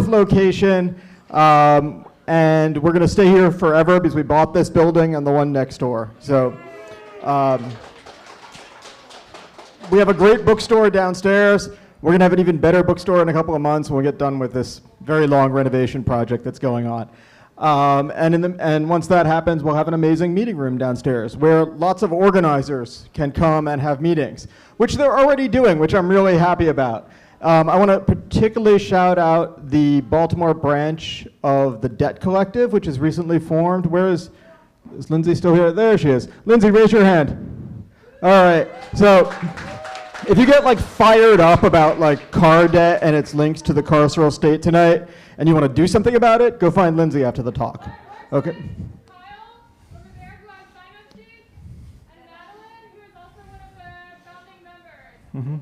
fourth location, and we're going to stay here forever because we bought this building and the one next door. So we have a great bookstore downstairs. We're going to have an even better bookstore in a couple of months when we get done with this very long renovation project that's going on. And once that happens, we'll have an amazing meeting room downstairs where lots of organizers can come and have meetings, which they're already doing, which I'm really happy about. I want to particularly shout out the Baltimore branch of the Debt Collective, which is recently formed. Is Lindsay still here? There she is. Lindsay, raise your hand. All right. So if you get like fired up about like car debt and its links to the carceral state tonight, and you want to do something about it, go find Lindsay after the talk. Okay. Kyle, over there, who has sign-up sheets, and Madeline, who is also one of the founding members.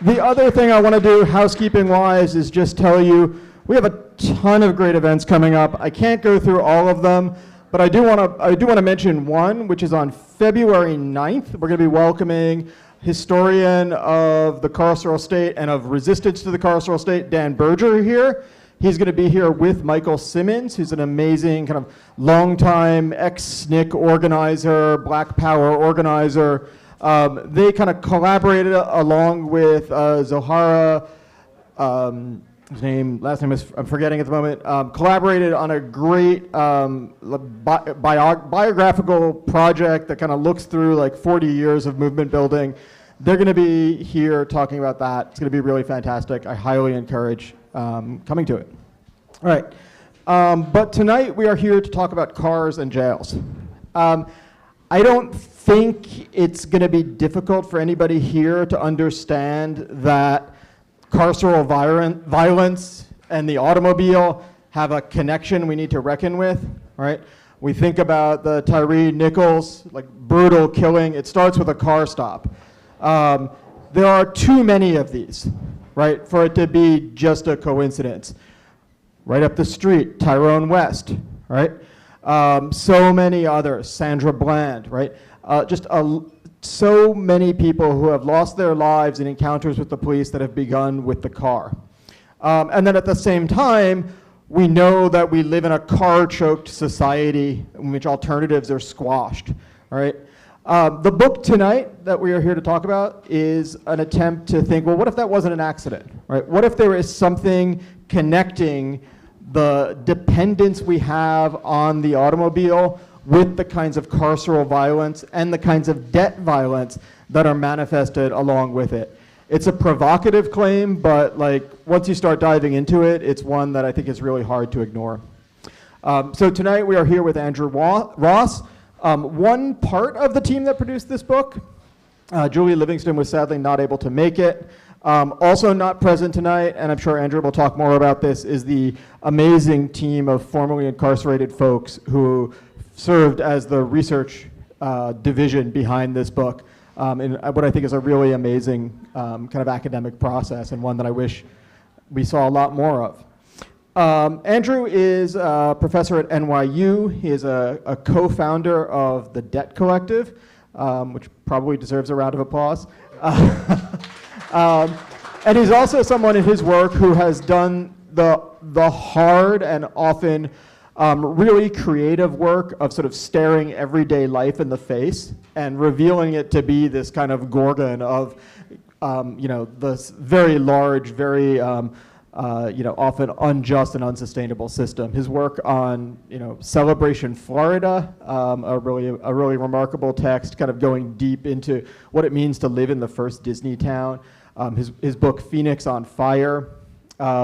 The other thing I want to do, housekeeping-wise, is just tell you we have a ton of great events coming up. I can't go through all of them, but I do want to mention one, which is on February 9th. We're going to be welcoming historian of the carceral state and of resistance to the carceral state, Dan Berger, here. He's going to be here with Michael Simmons, who's an amazing kind of longtime ex-SNCC organizer, Black Power organizer. They kind of collaborated along with Zohara, his last name is I'm forgetting at the moment, collaborated on a great biographical project that kind of looks through like 40 years of movement building. They're going to be here talking about that. It's going to be really fantastic. I highly encourage coming to it. All right. But tonight we are here to talk about cars and jails. I don't think it's going to be difficult for anybody here to understand that carceral violence and the automobile have a connection we need to reckon with, right? We think about the Tyree Nichols, like brutal killing. It starts with a car stop. There are too many of these, right, for it to be just a coincidence. Right up the street, Tyrone West, right? So many others, Sandra Bland, right? So many people who have lost their lives in encounters with the police that have begun with the car. And then at the same time, we know that we live in a car-choked society in which alternatives are squashed, right? The book tonight that we are here to talk about is an attempt to think, well, what if that wasn't an accident, right? What if there is something connecting the dependence we have on the automobile with the kinds of carceral violence and the kinds of debt violence that are manifested along with it. It's a provocative claim, but like once you start diving into it, it's one that I think is really hard to ignore. So tonight we are here with Andrew Ross, one part of the team that produced this book. Julie Livingston was sadly not able to make it. Also not present tonight, and I'm sure Andrew will talk more about this, is the amazing team of formerly incarcerated folks who served as the research division behind this book in what I think is a really amazing kind of academic process, and one that I wish we saw a lot more of. Andrew is a professor at NYU. He is a co-founder of the Debt Collective, which probably deserves a round of applause. And he's also someone in his work who has done the hard and often really creative work of sort of staring everyday life in the face and revealing it to be this kind of gorgon of, this very large, very, often unjust and unsustainable system. His work on, Celebration Florida, a really remarkable text, kind of going deep into what it means to live in the first Disney town. His book Phoenix on Fire,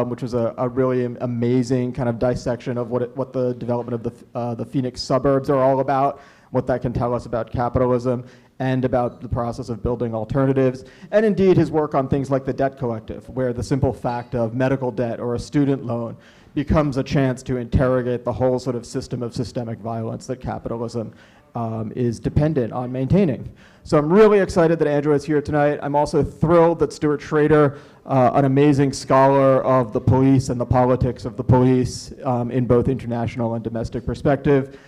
which was a really amazing kind of dissection of what the development of the Phoenix suburbs are all about, what that can tell us about capitalism and about the process of building alternatives, and indeed his work on things like the Debt Collective, where the simple fact of medical debt or a student loan becomes a chance to interrogate the whole sort of system of systemic violence that capitalism is dependent on maintaining. So I'm really excited that Andrew is here tonight. I'm also thrilled that Stuart Schrader, an amazing scholar of the police and the politics of the police in both international and domestic perspective,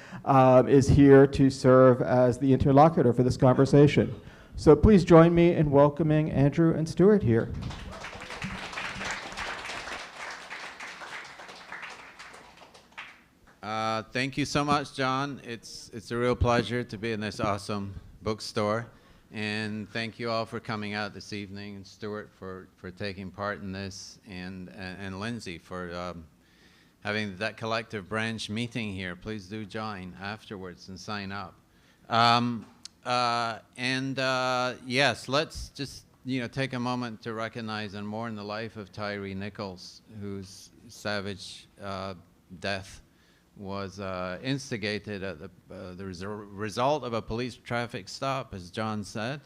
is here to serve as the interlocutor for this conversation. So please join me in welcoming Andrew and Stuart here. Thank you so much, John. It's a real pleasure to be in this awesome bookstore. And thank you all for coming out this evening, and Stuart for taking part in this, and Lindsay for having that collective branch meeting here. Please do join afterwards and sign up. Yes, let's just take a moment to recognize and mourn the life of Tyree Nichols, whose savage death was instigated at the result of a police traffic stop, as John said.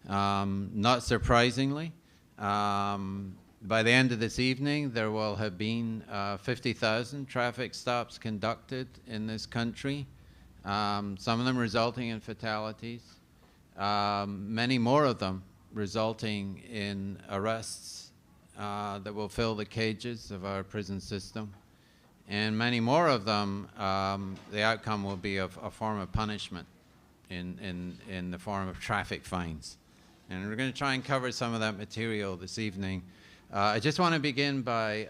Not surprisingly, by the end of this evening, there will have been 50,000 traffic stops conducted in this country, some of them resulting in fatalities, many more of them resulting in arrests that will fill the cages of our prison system. And many more of them, the outcome will be a form of punishment in the form of traffic fines. And we're going to try and cover some of that material this evening. I just want to begin by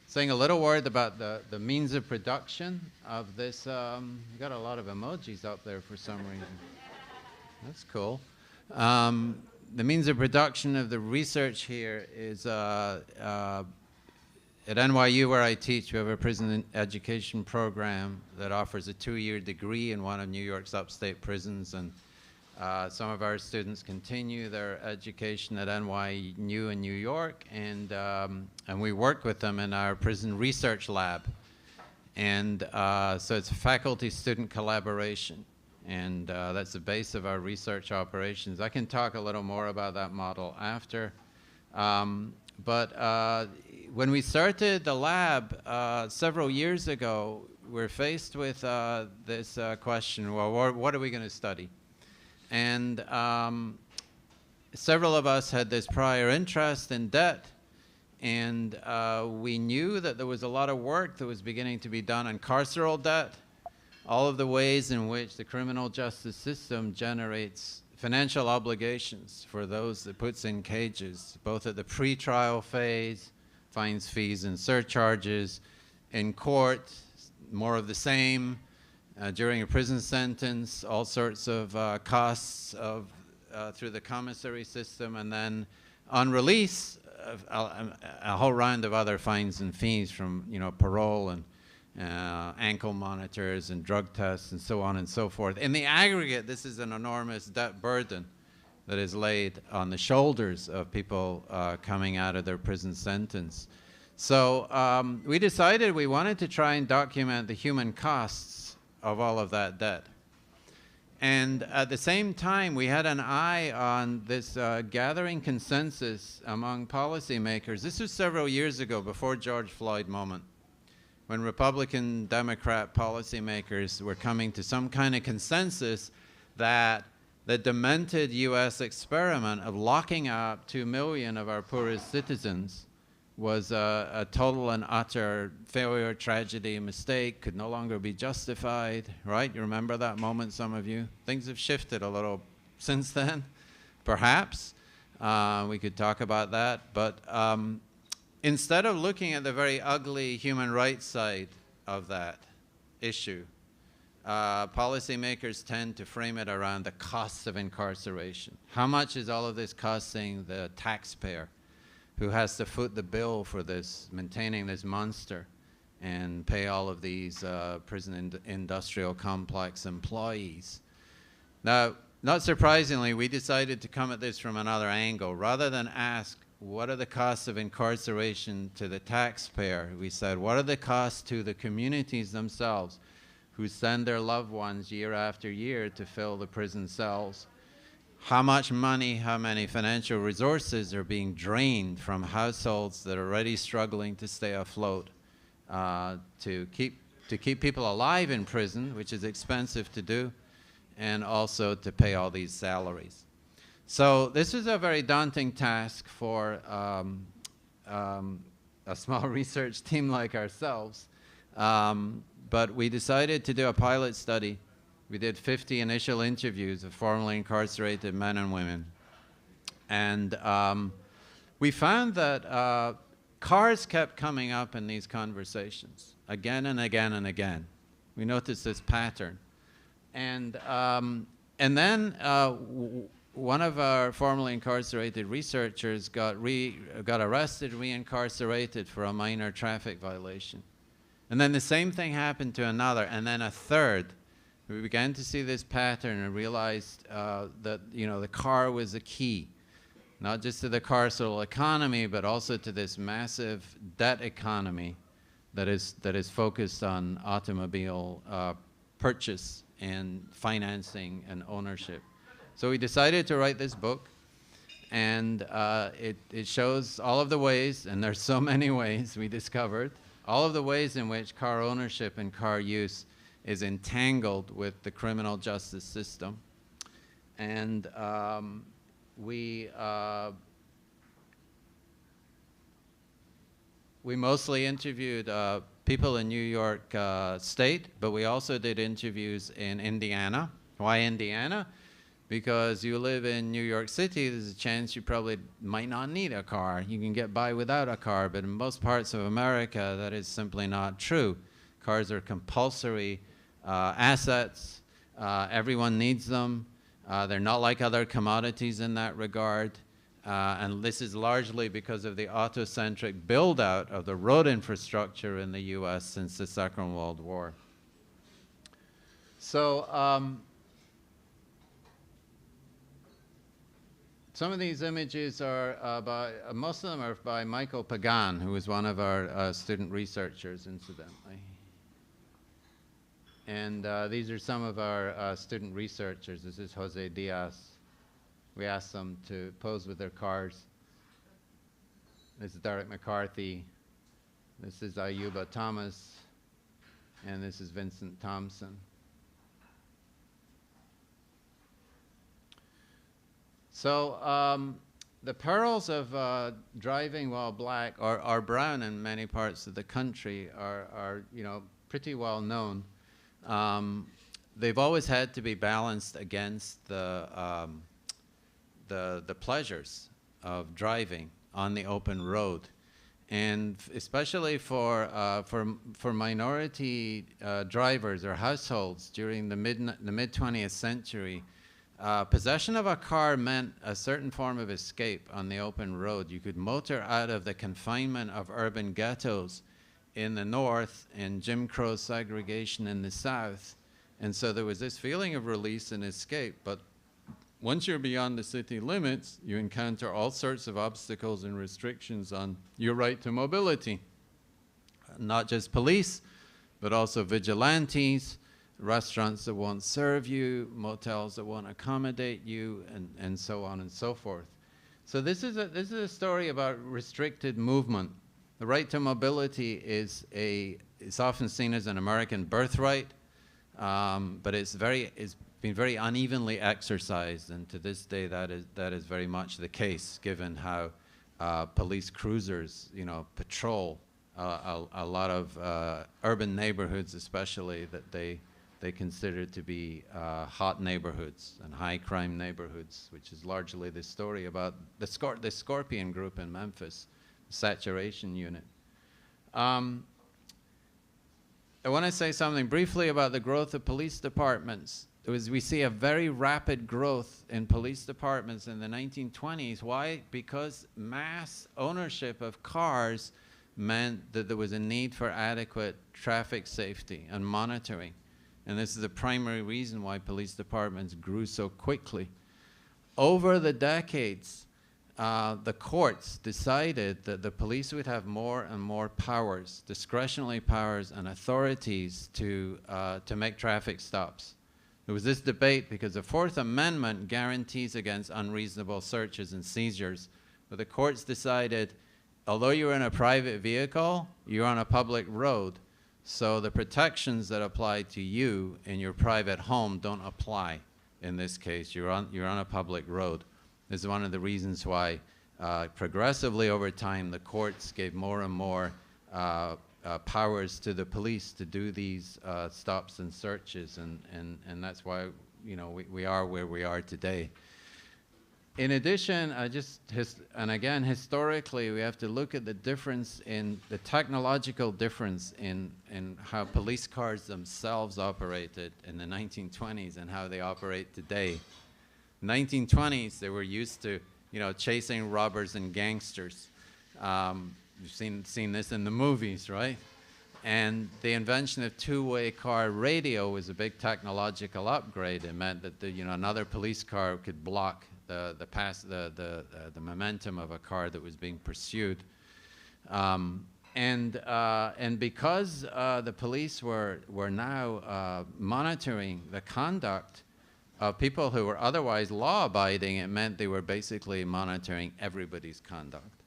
saying a little word about the means of production of this. We've got a lot of emojis up there for some reason. That's cool. The means of production of the research here is at NYU, where I teach, we have a prison education program that offers a 2-year degree in one of New York's upstate prisons, and some of our students continue their education at NYU in New York, and we work with them in our prison research lab. And so it's faculty-student collaboration, and that's the base of our research operations. I can talk a little more about that model after. But when we started the lab several years ago, we're faced with this question, well, what are we going to study? And several of us had this prior interest in debt, and we knew that there was a lot of work that was beginning to be done on carceral debt, all of the ways in which the criminal justice system generates financial obligations for those it puts in cages, both at the pre-trial phase, fines, fees, and surcharges, in court, more of the same, during a prison sentence, all sorts of costs through the commissary system, and then on release, a whole round of other fines and fees from parole and ankle monitors and drug tests and so on and so forth. In the aggregate, this is an enormous debt burden that is laid on the shoulders of people coming out of their prison sentence. So we decided we wanted to try and document the human costs of all of that debt. And at the same time, we had an eye on this gathering consensus among policymakers. This was several years ago, before George Floyd moment, when Republican, Democrat policymakers were coming to some kind of consensus that the demented U.S. experiment of locking up 2 million of our poorest citizens was a total and utter failure, tragedy, mistake, could no longer be justified, right? You remember that moment, some of you? Things have shifted a little since then, perhaps. We could talk about that, but instead of looking at the very ugly human rights side of that issue, policymakers tend to frame it around the costs of incarceration. How much is all of this costing the taxpayer who has to foot the bill for this, maintaining this monster, and pay all of these prison industrial complex employees? Now, not surprisingly, we decided to come at this from another angle. Rather than ask, what are the costs of incarceration to the taxpayer? We said, what are the costs to the communities themselves who send their loved ones year after year to fill the prison cells? How much money, how many financial resources are being drained from households that are already struggling to stay afloat, to keep people alive in prison, which is expensive to do, and also to pay all these salaries. So this is a very daunting task for a small research team like ourselves, but we decided to do a pilot study. We did 50 initial interviews of formerly incarcerated men and women, and we found that cars kept coming up in these conversations again and again and again. We noticed this pattern. And then one of our formerly incarcerated researchers got arrested, reincarcerated for a minor traffic violation. And then the same thing happened to another, and then a third. We began to see this pattern and realized that, you know, the car was the key, not just to the carceral economy, but also to this massive debt economy that is focused on automobile purchase and financing and ownership. So we decided to write this book, and it shows all of the ways, and there's so many ways we discovered, all of the ways in which car ownership and car use is entangled with the criminal justice system. And we mostly interviewed people in New York State, but we also did interviews in Indiana. Why Indiana? Because you live in New York City, there's a chance you probably might not need a car. You can get by without a car, but in most parts of America, that is simply not true. Cars are compulsory assets. Everyone needs them. They're not like other commodities in that regard. And this is largely because of the auto-centric build-out of the road infrastructure in the US since the Second World War. So some of these images are most of them are by Michael Pagan, who was one of our student researchers, incidentally. And these are some of our student researchers. This is Jose Diaz. We asked them to pose with their cars. This is Derek McCarthy. This is Ayuba Thomas. And this is Vincent Thompson. So the perils of driving while black or brown in many parts of the country are you know, pretty well known. They've always had to be balanced against the pleasures of driving on the open road, and especially for minority drivers or households during the mid 20th century. Possession of a car meant a certain form of escape on the open road. You could motor out of the confinement of urban ghettos in the north and Jim Crow segregation in the south. And so there was this feeling of release and escape. But once you're beyond the city limits, you encounter all sorts of obstacles and restrictions on your right to mobility. Not just police, but also vigilantes, restaurants that won't serve you, motels that won't accommodate you, and so on and so forth. So this is a story about restricted movement. The right to mobility is often seen as an American birthright, but it's been very unevenly exercised, and to this day that is very much the case, given how police cruisers, you know, patrol a lot of urban neighborhoods, especially that they consider to be hot neighborhoods and high crime neighborhoods, which is largely the story about the Scorpion group in Memphis, the saturation unit. I want to say something briefly about the growth of police departments. We see a very rapid growth in police departments in the 1920s. Why? Because mass ownership of cars meant that there was a need for adequate traffic safety and monitoring. And this is the primary reason why police departments grew so quickly. Over the decades, the courts decided that the police would have more and more powers, discretionary powers and authorities to make traffic stops. There was this debate because the Fourth Amendment guarantees against unreasonable searches and seizures, but the courts decided, although you're in a private vehicle, you're on a public road, so the protections that apply to you in your private home don't apply in this case. You're on a public road. This is one of the reasons why progressively over time the courts gave more and more powers to the police to do these stops and searches, and that's why, you know, we are where we are today. In addition, and again, historically, we have to look at the difference in the technological difference in how police cars themselves operated in the 1920s and how they operate today. 1920s, they were used to, chasing robbers and gangsters. You've seen this in the movies, right? And the invention of two-way car radio was a big technological upgrade. It meant that another police car could block the momentum of a car that was being pursued. And because the police were now monitoring the conduct of people who were otherwise law-abiding, it meant they were basically monitoring everybody's conduct.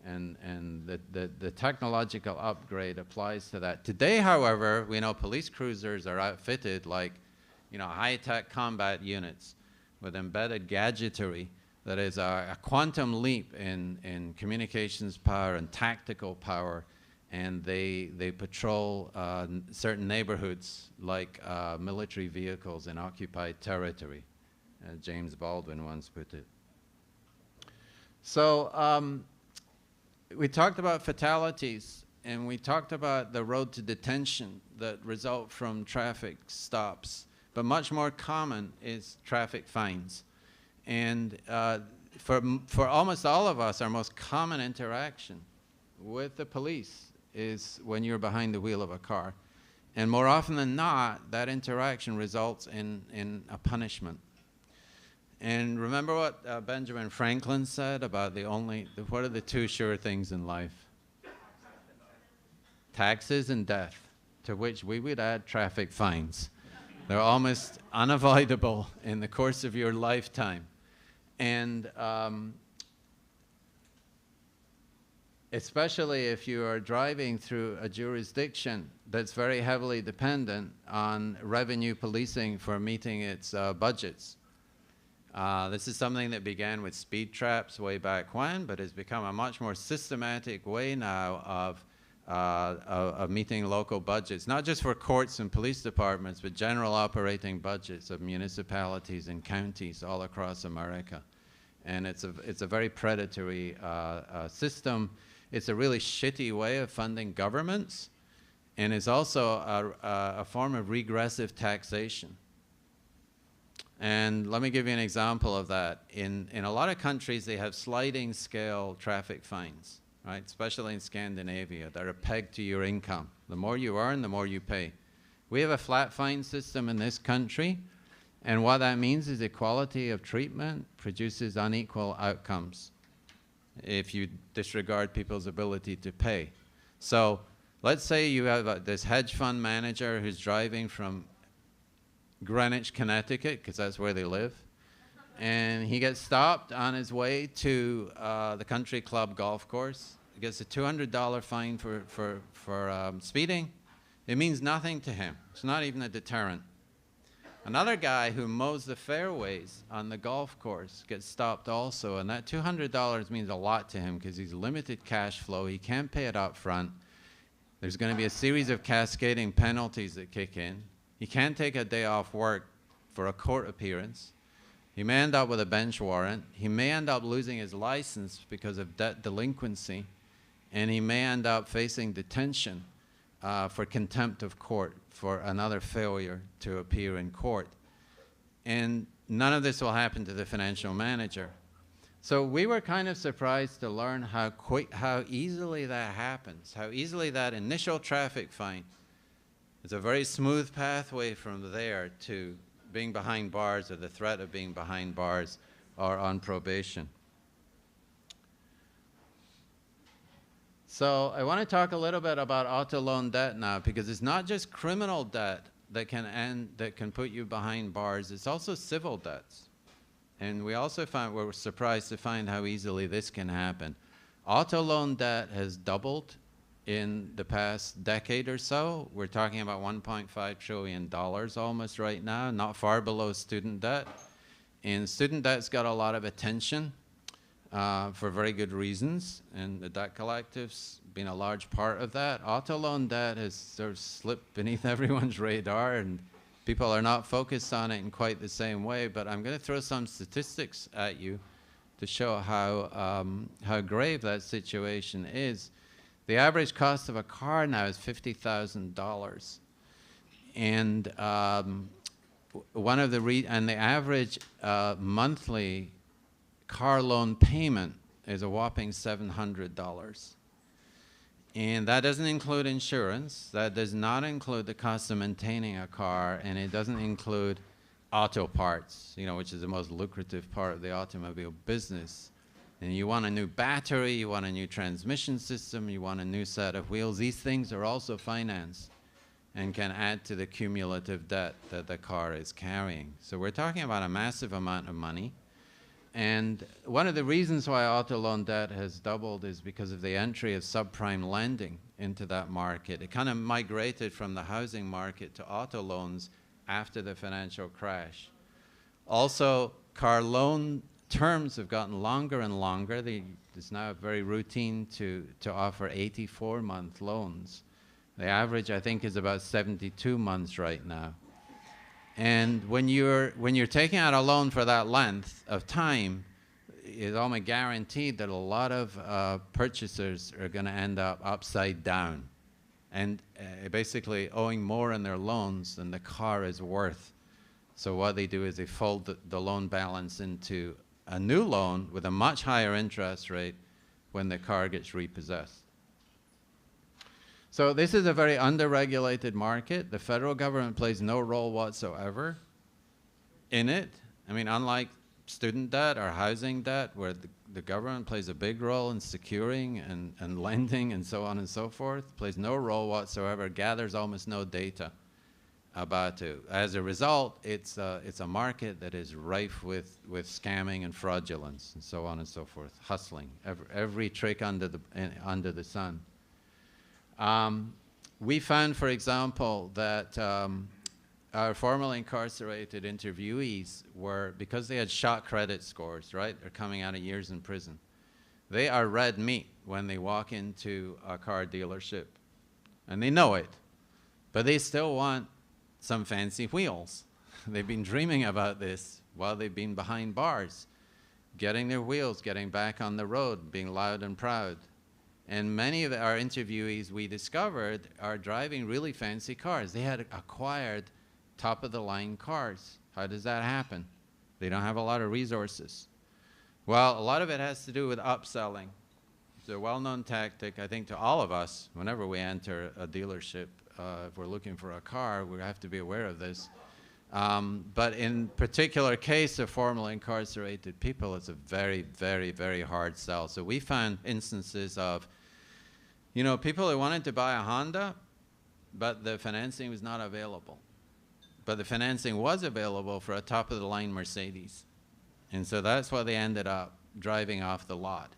And the technological upgrade applies to that. Today, however, we know police cruisers are outfitted like, high-tech combat units with embedded gadgetry that is a quantum leap in communications power and tactical power, and they patrol certain neighborhoods like military vehicles in occupied territory, as James Baldwin once put it. So we talked about fatalities, and we talked about the road to detention that result from traffic stops. But much more common is traffic fines. And for almost all of us, our most common interaction with the police is when you're behind the wheel of a car. And more often than not, that interaction results in a punishment. And remember what Benjamin Franklin said about what are the two sure things in life? Taxes and death, to which we would add traffic fines. They're almost unavoidable in the course of your lifetime. And especially if you are driving through a jurisdiction that's very heavily dependent on revenue policing for meeting its budgets. This is something that began with speed traps way back when, but has become a much more systematic way now of meeting local budgets, not just for courts and police departments, but general operating budgets of municipalities and counties all across America. And it's a very predatory system. It's a really shitty way of funding governments, and it's also a form of regressive taxation. And let me give you an example of that. In a lot of countries, they have sliding scale traffic fines, right? Especially in Scandinavia, that are pegged to your income. The more you earn, the more you pay. We have a flat fine system in this country, and what that means is equality of treatment produces unequal outcomes if you disregard people's ability to pay. So let's say you have this hedge fund manager who's driving from Greenwich, Connecticut, because that's where they live, and he gets stopped on his way to the country club golf course. He gets a $200 fine for speeding. It means nothing to him. It's not even a deterrent. Another guy who mows the fairways on the golf course gets stopped also, and that $200 means a lot to him because he's limited cash flow. He can't pay it up front. There's going to be a series of cascading penalties that kick in. He can't take a day off work for a court appearance. He may end up with a bench warrant. He may end up losing his license because of debt delinquency. And he may end up facing detention for contempt of court for another failure to appear in court. And none of this will happen to the financial manager. So we were kind of surprised to learn how easily that happens, how easily that initial traffic fine. It's a very smooth pathway from there to being behind bars or the threat of being behind bars or on probation. So I want to talk a little bit about auto loan debt now, because it's not just criminal debt that can put you behind bars. It's also civil debts. And we're surprised to find how easily this can happen. Auto loan debt has doubled in the past decade or so. We're talking about $1.5 trillion almost right now, not far below student debt. And student debt's got a lot of attention for very good reasons, and the debt collective's been a large part of that. Auto loan debt has sort of slipped beneath everyone's radar, and people are not focused on it in quite the same way, but I'm going to throw some statistics at you to show how grave that situation is. The average cost of a car now is $50,000. And one of the and the average monthly car loan payment is a whopping $700. And that doesn't include insurance. That does not include the cost of maintaining a car, and it doesn't include auto parts, you know, which is the most lucrative part of the automobile business. And you want a new battery, you want a new transmission system, you want a new set of wheels. These things are also financed and can add to the cumulative debt that the car is carrying. So we're talking about a massive amount of money. And one of the reasons why auto loan debt has doubled is because of the entry of subprime lending into that market. It kind of migrated from the housing market to auto loans after the financial crash. Also, car loan terms have gotten longer and longer. It's now very routine to offer 84-month loans. The average, I think, is about 72 months right now. And when you're taking out a loan for that length of time, it's almost guaranteed that a lot of purchasers are going to end up upside down and basically owing more on their loans than the car is worth. So what they do is they fold the loan balance into a new loan with a much higher interest rate when the car gets repossessed. So this is a very under-regulated market. The federal government plays no role whatsoever in it. I mean, unlike student debt or housing debt, where the government plays a big role in securing and lending and so on and so forth, plays no role whatsoever, gathers almost no data about it. As a result, it's a market that is rife with scamming and fraudulence and so on and so forth, hustling, every trick under the sun. We found, for example, that our formerly incarcerated interviewees were, because they had shot credit scores, right? They're coming out of years in prison. They are red meat when they walk into a car dealership. And they know it. But they still want some fancy wheels. They've been dreaming about this while they've been behind bars, getting their wheels, getting back on the road, being loud and proud. And many of our interviewees, we discovered, are driving really fancy cars. They had acquired top-of-the-line cars. How does that happen? They don't have a lot of resources. Well, a lot of it has to do with upselling. It's a well-known tactic, I think, to all of us. Whenever we enter a dealership, if we're looking for a car, we have to be aware of this. But in particular case of formerly incarcerated people, it's a very, very, very hard sell. So we found instances of, you know, people who wanted to buy a Honda, but the financing was not available. But the financing was available for a top-of-the-line Mercedes. And so that's why they ended up driving off the lot.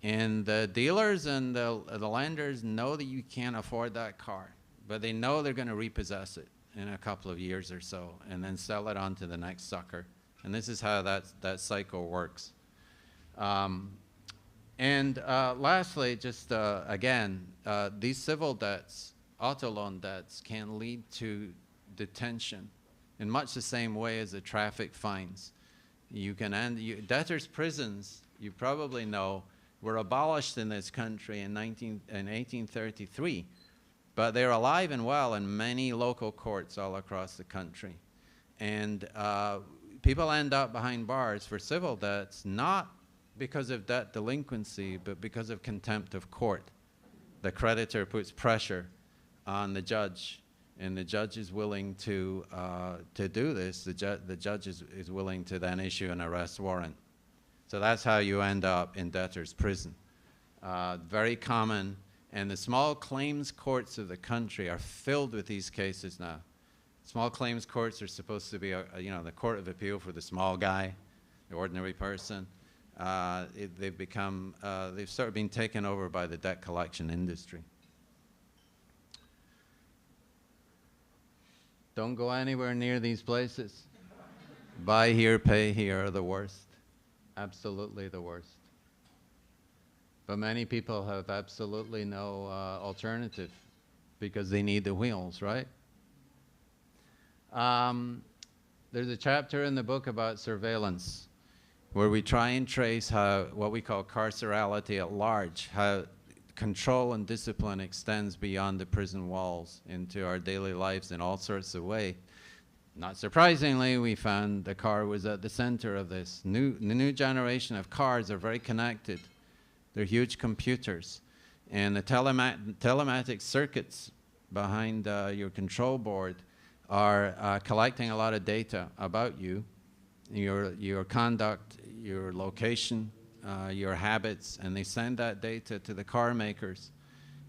And the dealers and the lenders know that you can't afford that car, but they know they're going to repossess it in a couple of years or so and then sell it on to the next sucker. And this is how that cycle works. Lastly, just again, these civil debts, auto loan debts, can lead to detention in much the same way as the traffic fines. You can debtors' prisons, you probably know, were abolished in this country in 1833, but they're alive and well in many local courts all across the country. And people end up behind bars for civil debts, not because of debt delinquency, but because of contempt of court. The creditor puts pressure on the judge, and the judge is willing to do this. The judge is willing to then issue an arrest warrant. So that's how you end up in debtor's prison. Very common, and the small claims courts of the country are filled with these cases now. Small claims courts are supposed to be, you know, the court of appeal for the small guy, the ordinary person. They've sort of been taken over by the debt collection industry. Don't go anywhere near these places. Buy here, pay here are the worst. Absolutely the worst. But many people have absolutely no alternative because they need the wheels, right? There's a chapter in the book about surveillance. where we try and trace how what we call carcerality at large, how control and discipline extends beyond the prison walls into our daily lives in all sorts of ways. Not surprisingly, we found the car was at the center of this. The new generation of cars are very connected. They're huge computers. And the telematic circuits behind your control board are collecting a lot of data about you, your conduct, your location, your habits, and they send that data to the car makers.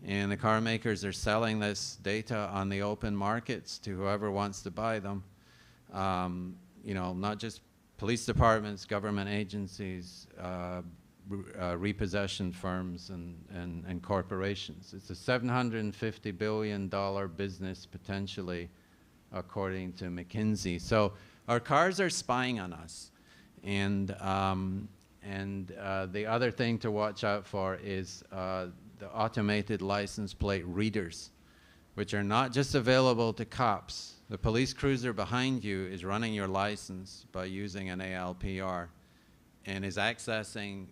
And the car makers are selling this data on the open markets to whoever wants to buy them. You know, not just police departments, government agencies, repossession firms, and corporations. It's a $750 billion business potentially, according to McKinsey. So our cars are spying on us. And the other thing to watch out for is the automated license plate readers, which are not just available to cops. The police cruiser behind you is running your license by using an ALPR and is accessing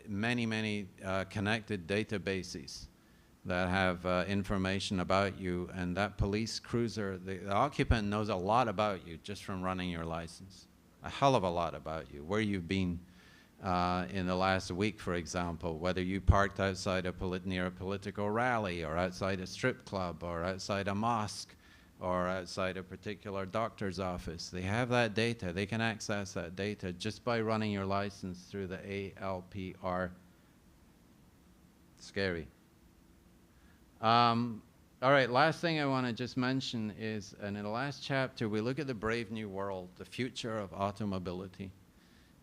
many connected databases that have information about you. And that police cruiser, the occupant knows a lot about you just from running your license. A hell of a lot about you, where you've been in the last week, for example, whether you parked outside near a political rally, or outside a strip club, or outside a mosque, or outside a particular doctor's office. They have that data. They can access that data just by running your license through the ALPR. Scary. All right, last thing I want to just mention is, and in the last chapter, we look at the brave new world, the future of automobility.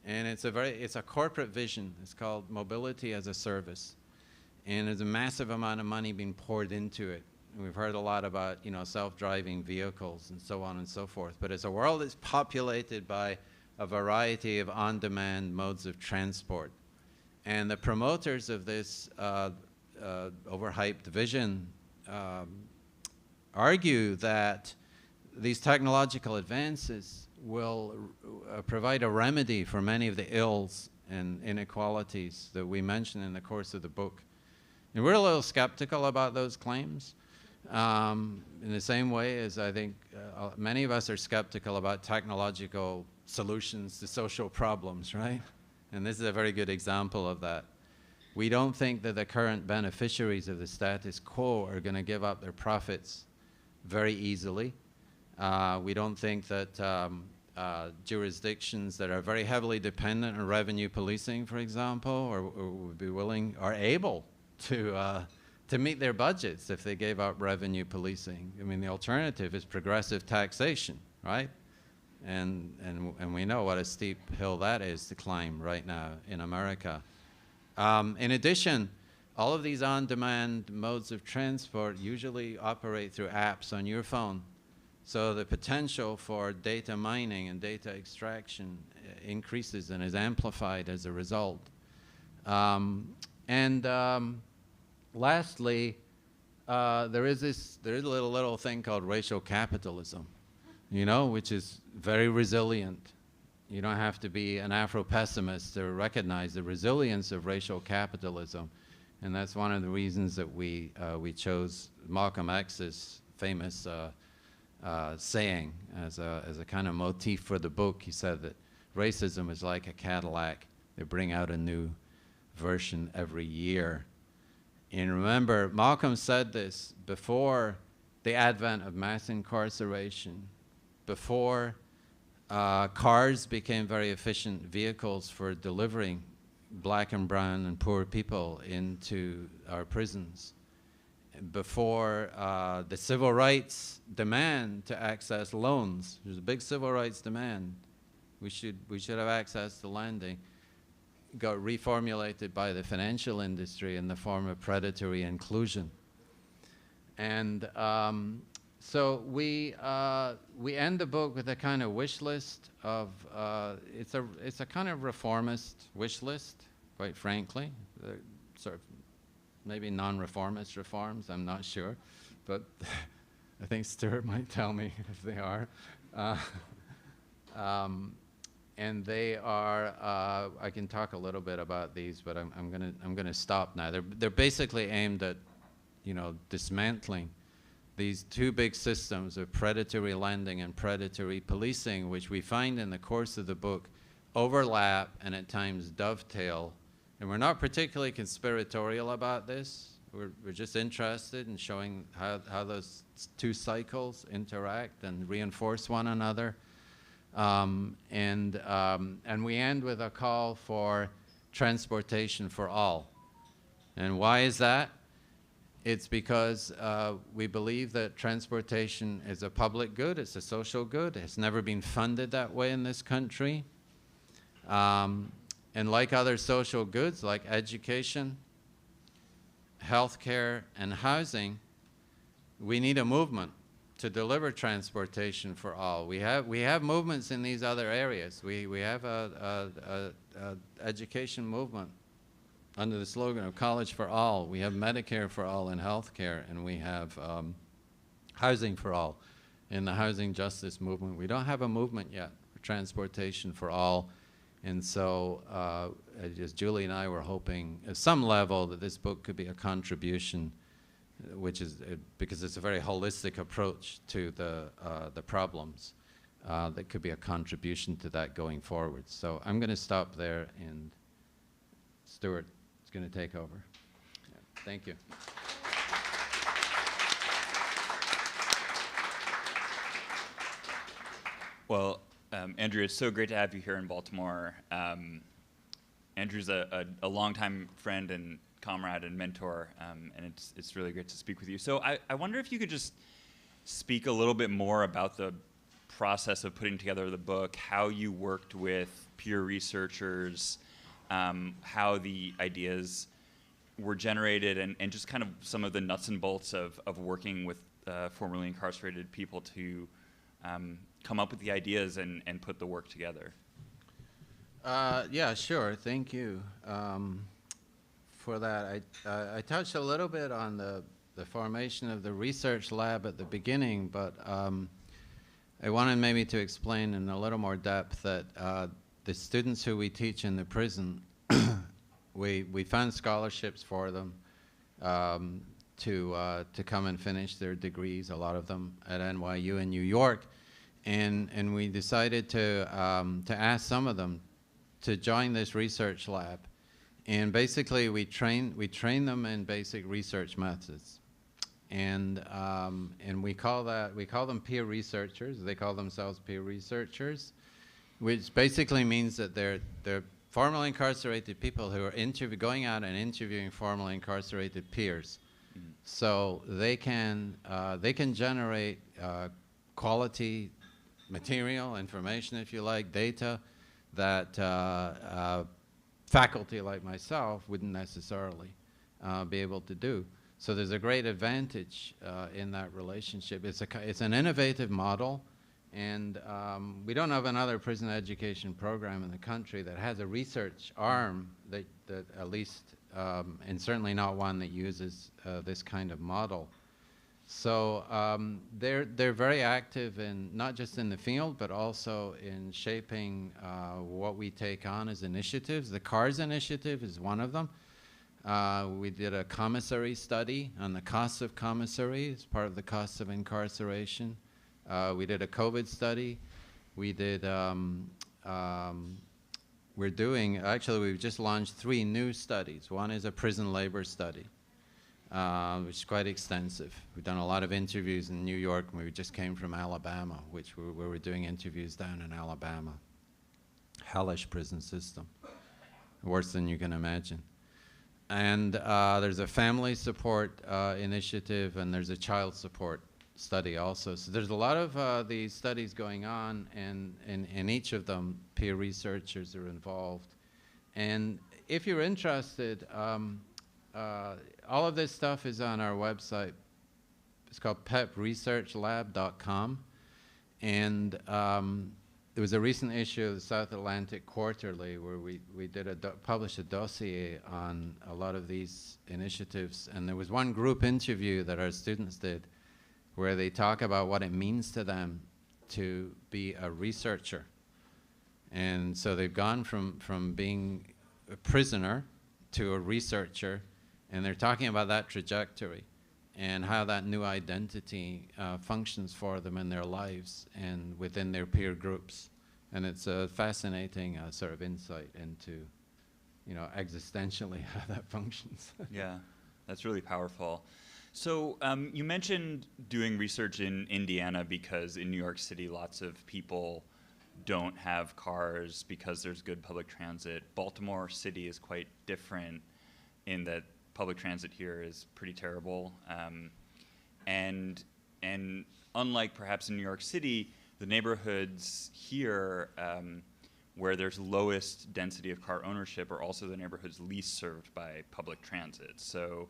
And it's a corporate vision. It's called mobility as a service. And there's a massive amount of money being poured into it. And we've heard a lot about, you know, self-driving vehicles and so on and so forth. But it's a world that's populated by a variety of on-demand modes of transport. And the promoters of this overhyped vision argue that these technological advances will provide a remedy for many of the ills and inequalities that we mention in the course of the book. And we're a little skeptical about those claims, in the same way as I think many of us are skeptical about technological solutions to social problems, right? And this is a very good example of that. We don't think that the current beneficiaries of the status quo are going to give up their profits very easily. We don't think that jurisdictions that are very heavily dependent on revenue policing, for example, or would be willing or able to meet their budgets if they gave up revenue policing. I mean, the alternative is progressive taxation, right? And we know what a steep hill that is to climb right now in America. In addition, all of these on-demand modes of transport usually operate through apps on your phone. So the potential for data mining and data extraction increases and is amplified as a result. Lastly, there is a little thing called racial capitalism, you know, which is very resilient. You don't have to be an Afro-pessimist to recognize the resilience of racial capitalism. And that's one of the reasons that we chose Malcolm X's famous saying as a kind of motif for the book. He said that racism is like a Cadillac. They bring out a new version every year. And remember, Malcolm said this before the advent of mass incarceration, before cars became very efficient vehicles for delivering black and brown and poor people into our prisons, before the civil rights demand to access loans. There's a big civil rights demand. We should have access to lending. Got reformulated by the financial industry in the form of predatory inclusion. And so we end the book with a kind of wish list of, it's a kind of reformist wish list, quite frankly. Sort of maybe non-reformist reforms, I'm not sure, but I think Stuart might tell me if they are. and they are, I can talk a little bit about these, but I'm gonna stop now. They're basically aimed at, you know, dismantling these two big systems of predatory lending and predatory policing, which we find in the course of the book overlap and at times dovetail. And we're not particularly conspiratorial about this. We're just interested in showing how those two cycles interact and reinforce one another. And we end with a call for transportation for all. And why is that? It's because we believe that transportation is a public good, it's a social good. It's never been funded that way in this country. And like other social goods, like education, healthcare, and housing, we need a movement to deliver transportation for all. We have movements in these other areas. We have a education movement under the slogan of college for all. We have Medicare for all in healthcare, and we have housing for all in the housing justice movement. We don't have a movement yet for transportation for all. And so just Julie and I were hoping at some level that this book could be a contribution, which is because it's a very holistic approach to the problems, that could be a contribution to that going forward. So I'm going to stop there, and Stuart is going to take over. Yeah, thank you. Well, Andrew, it's so great to have you here in Baltimore. Andrew's a longtime friend and comrade and mentor, and it's really great to speak with you. So I wonder if you could just speak a little bit more about the process of putting together the book, how you worked with peer researchers, how the ideas were generated, and just kind of some of the nuts and bolts of working with formerly incarcerated people to come up with the ideas and put the work together. Yeah, sure. Thank you for that. I touched a little bit on the formation of the research lab at the beginning, but I wanted maybe to explain in a little more depth that the students who we teach in the prison, we found scholarships for them to come and finish their degrees, a lot of them at NYU in New York. And we decided to ask some of them to join this research lab. And basically we train them in basic research methods. And we call them peer researchers. They call themselves peer researchers, which basically means that they're formerly incarcerated people who are going out and interviewing formerly incarcerated peers. Mm-hmm. So they can generate quality material, information, if you like, data that faculty like myself wouldn't necessarily be able to do. So there's a great advantage in that relationship. It's an innovative model, and we don't have another prison education program in the country that has a research arm that at least, and certainly not one that uses this kind of model. So they're very active in not just in the field, but also in shaping what we take on as initiatives. The CARS initiative is one of them. We did a commissary study on the costs of commissary as part of the costs of incarceration. We did a COVID study. We did, we've just launched 3 new studies. One is a prison labor study, which is quite extensive. We've done a lot of interviews in New York, and we just came from Alabama, where we're doing interviews down in Alabama. Hellish prison system, worse than you can imagine. And there's a family support initiative, and there's a child support study also. So there's a lot of these studies going on, and in each of them, peer researchers are involved. And if you're interested, all of this stuff is on our website. It's called pepresearchlab.com. And there was a recent issue of the South Atlantic Quarterly where we published a dossier on a lot of these initiatives. And there was one group interview that our students did where they talk about what it means to them to be a researcher. And so they've gone from being a prisoner to a researcher, and they're talking about that trajectory and how that new identity functions for them in their lives and within their peer groups. And it's a fascinating sort of insight into, you know, existentially how that functions. Yeah, that's really powerful. So you mentioned doing research in Indiana because in New York City, lots of people don't have cars because there's good public transit. Baltimore City is quite different in that public transit here is pretty terrible. And unlike perhaps in New York City, the neighborhoods here where there's lowest density of car ownership are also the neighborhoods least served by public transit. So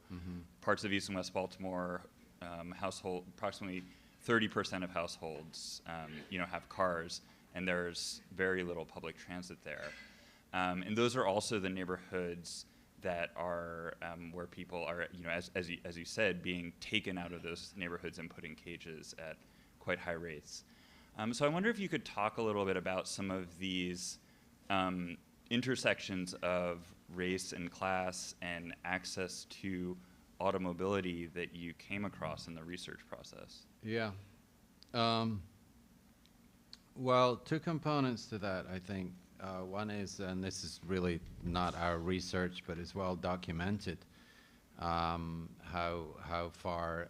parts of East and West Baltimore, approximately 30% of households have cars, and there's very little public transit there. And those are also the neighborhoods that are where people are, as you said, being taken out of those neighborhoods and put in cages at quite high rates. So I wonder if you could talk a little bit about some of these intersections of race and class and access to automobility that you came across in the research process. Yeah. Well, two components to that, I think. One is, and this is really not our research, but it's well documented, how far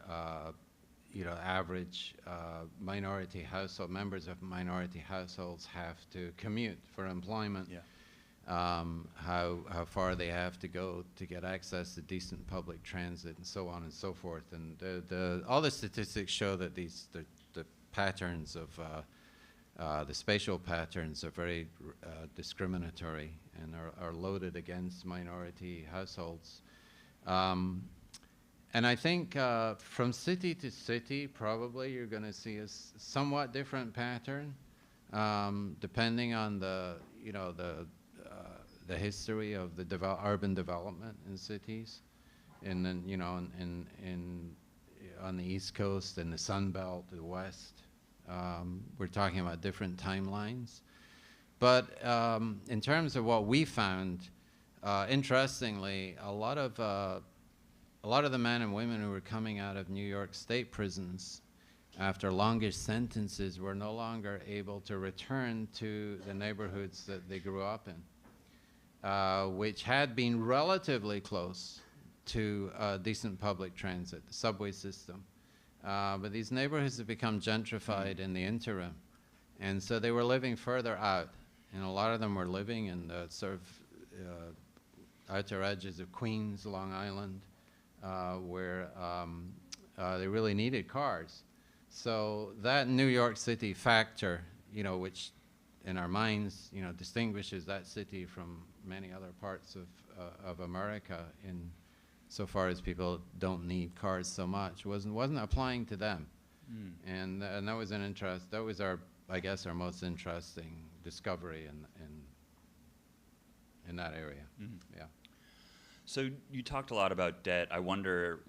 average members of minority households have to commute for employment. Yeah. How far they have to go to get access to decent public transit, and so on and so forth. And all the statistics show that the patterns of the spatial patterns are very discriminatory and are loaded against minority households. And I think from city to city, probably you're going to see a somewhat different pattern, depending on the history of the urban development in cities, and then on the East Coast and the Sun Belt, the West. We're talking about different timelines. But in terms of what we found, interestingly, a lot of the men and women who were coming out of New York State prisons after longish sentences were no longer able to return to the neighborhoods that they grew up in, which had been relatively close to decent public transit, the subway system. But these neighborhoods have become gentrified in the interim. And so they were living further out. And a lot of them were living in the sort of outer edges of Queens, Long Island, where they really needed cars. So that New York City factor, which in our minds, distinguishes that city from many other parts of America in so far as people don't need cars so much, wasn't applying to them. And that was that was our most interesting discovery in that area. Yeah. So you talked a lot about debt. I wonder,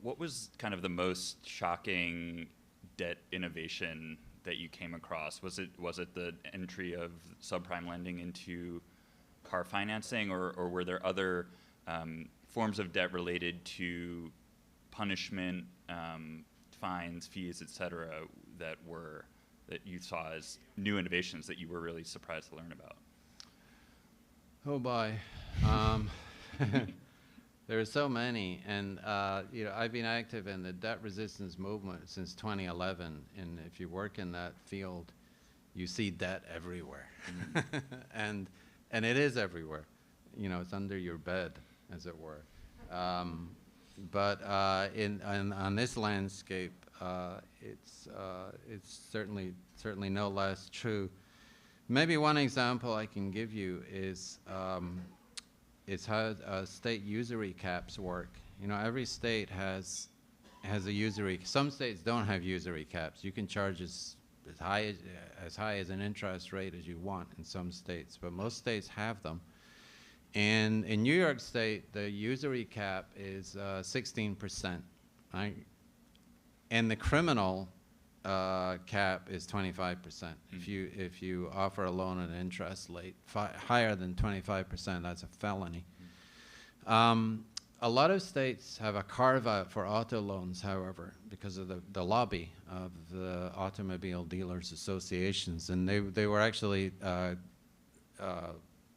what was kind of the most shocking debt innovation that you came across? Was it the entry of subprime lending into car financing, or were there other forms of debt related to punishment, fines, fees, et cetera, that you saw as new innovations that you were really surprised to learn about? Oh boy. There are so many, and I've been active in the debt resistance movement since 2011, and if you work in that field, you see debt everywhere. And it is everywhere. It's under your bed, as it were. But on this landscape, it's certainly no less true. Maybe one example I can give you is how state usury caps work. Every state has a usury. Some states don't have usury caps. You can charge as high as an interest rate as you want in some states, but most states have them. And in New York State, the usury cap is 16%, right? And the criminal cap is 25%. If you offer a loan at an interest rate higher than 25%, that's a felony. A lot of states have a carve-out for auto loans, however, because of the lobby of the automobile dealers associations, and they were actually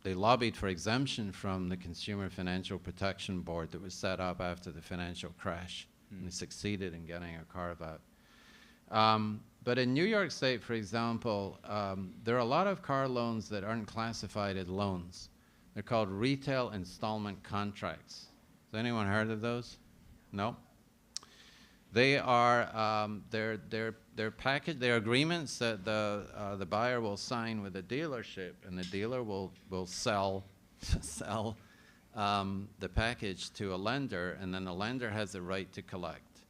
they lobbied for exemption from the Consumer Financial Protection Board that was set up after the financial crash, and they succeeded in getting a carve-out. But in New York State, for example, there are a lot of car loans that aren't classified as loans. They're called retail installment contracts. Has anyone heard of those? No? They are they're packaged. They're agreements that the buyer will sign with the dealership, and the dealer will sell the package to a lender, and then the lender has the right to collect.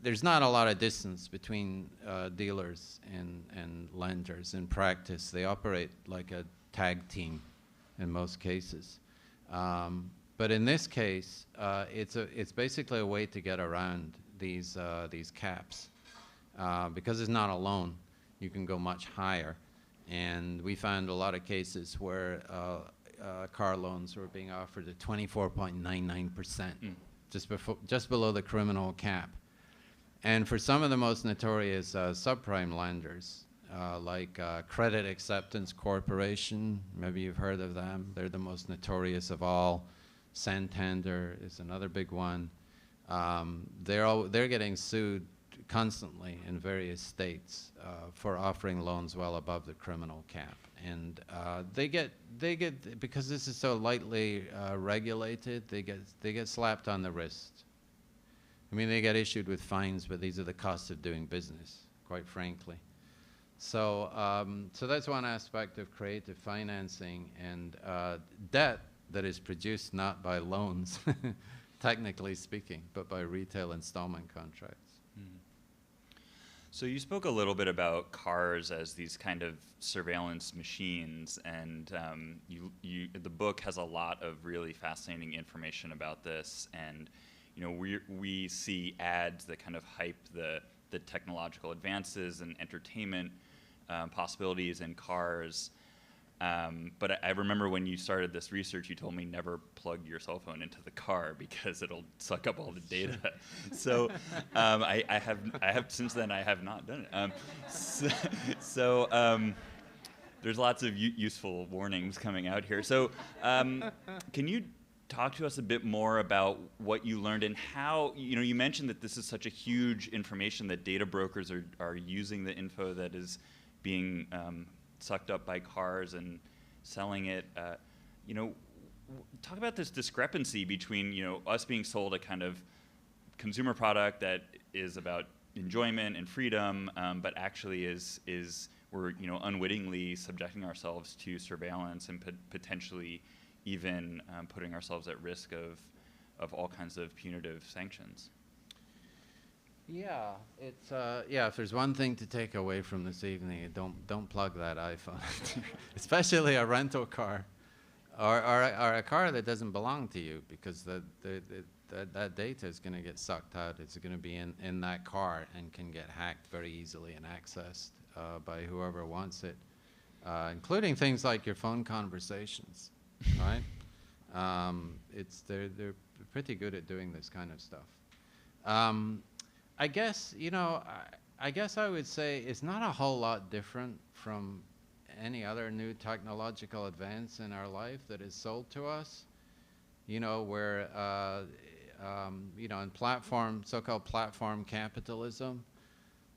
There's not a lot of distance between dealers and lenders in practice. They operate like a tag team in most cases. But in this case, it's basically a way to get around these caps. Because it's not a loan, you can go much higher. And we found a lot of cases where car loans were being offered at 24.99%, just below the criminal cap. And for some of the most notorious subprime lenders, like Credit Acceptance Corporation, maybe you've heard of them. They're the most notorious of all. Santander is another big one. They're getting sued constantly in various states for offering loans well above the criminal cap, and they get because this is so lightly regulated. They get slapped on the wrist. I mean, they get issued with fines, but these are the costs of doing business, quite frankly. So so that's one aspect of creative financing, and debt that is produced not by loans, technically speaking, but by retail installment contracts. So you spoke a little bit about cars as these kind of surveillance machines, and the book has a lot of really fascinating information about this. And we see ads that kind of hype the technological advances and entertainment possibilities in cars. But I remember when you started this research, you told me never plug your cell phone into the car because it'll suck up all the data. So I have since then I have not done it. There's lots of useful warnings coming out here. So can you talk to us a bit more about what you learned and how you mentioned that this is such a huge information that data brokers are using the info that is being sucked up by cars and selling it. Talk about this discrepancy between us being sold a kind of consumer product that is about enjoyment and freedom, but actually we're unwittingly subjecting ourselves to surveillance and potentially even putting ourselves at risk of all kinds of punitive sanctions. Yeah, it's if there's one thing to take away from this evening, don't plug that iPhone, especially a rental car, or a car that doesn't belong to you, because that data is going to get sucked out. It's going to be in that car and can get hacked very easily and accessed by whoever wants it, including things like your phone conversations, right? They're pretty good at doing this kind of stuff. I guess I would say it's not a whole lot different from any other new technological advance in our life that is sold to us. Where in so-called platform capitalism,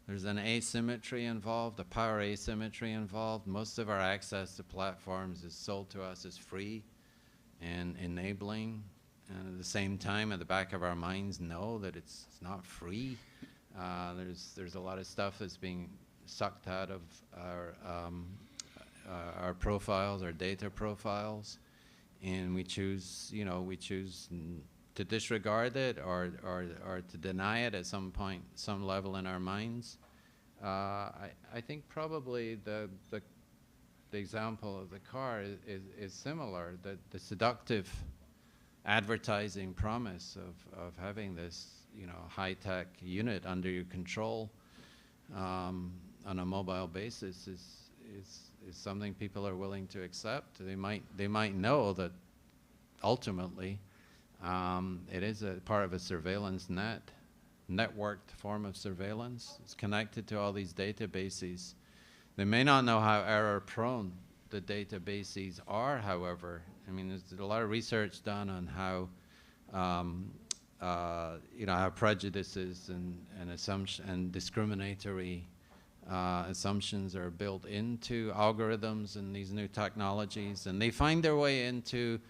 there's an asymmetry involved, a power asymmetry involved. Most of our access to platforms is sold to us as free and enabling. And at the same time, at the back of our minds, know that it's not free. There's a lot of stuff that's being sucked out of our profiles, our data profiles, and we choose to disregard it or to deny it at some point, some level in our minds. I think probably the example of the car is similar. The seductive advertising promise of having this high-tech unit under your control on a mobile basis is something people are willing to accept. They might know that ultimately it is a part of a surveillance networked form of surveillance. It's connected to all these databases. They may not know how error-prone the databases are, however. I mean, there's a lot of research done on how how prejudices and assumption and discriminatory assumptions are built into algorithms and these new technologies, and they find their way into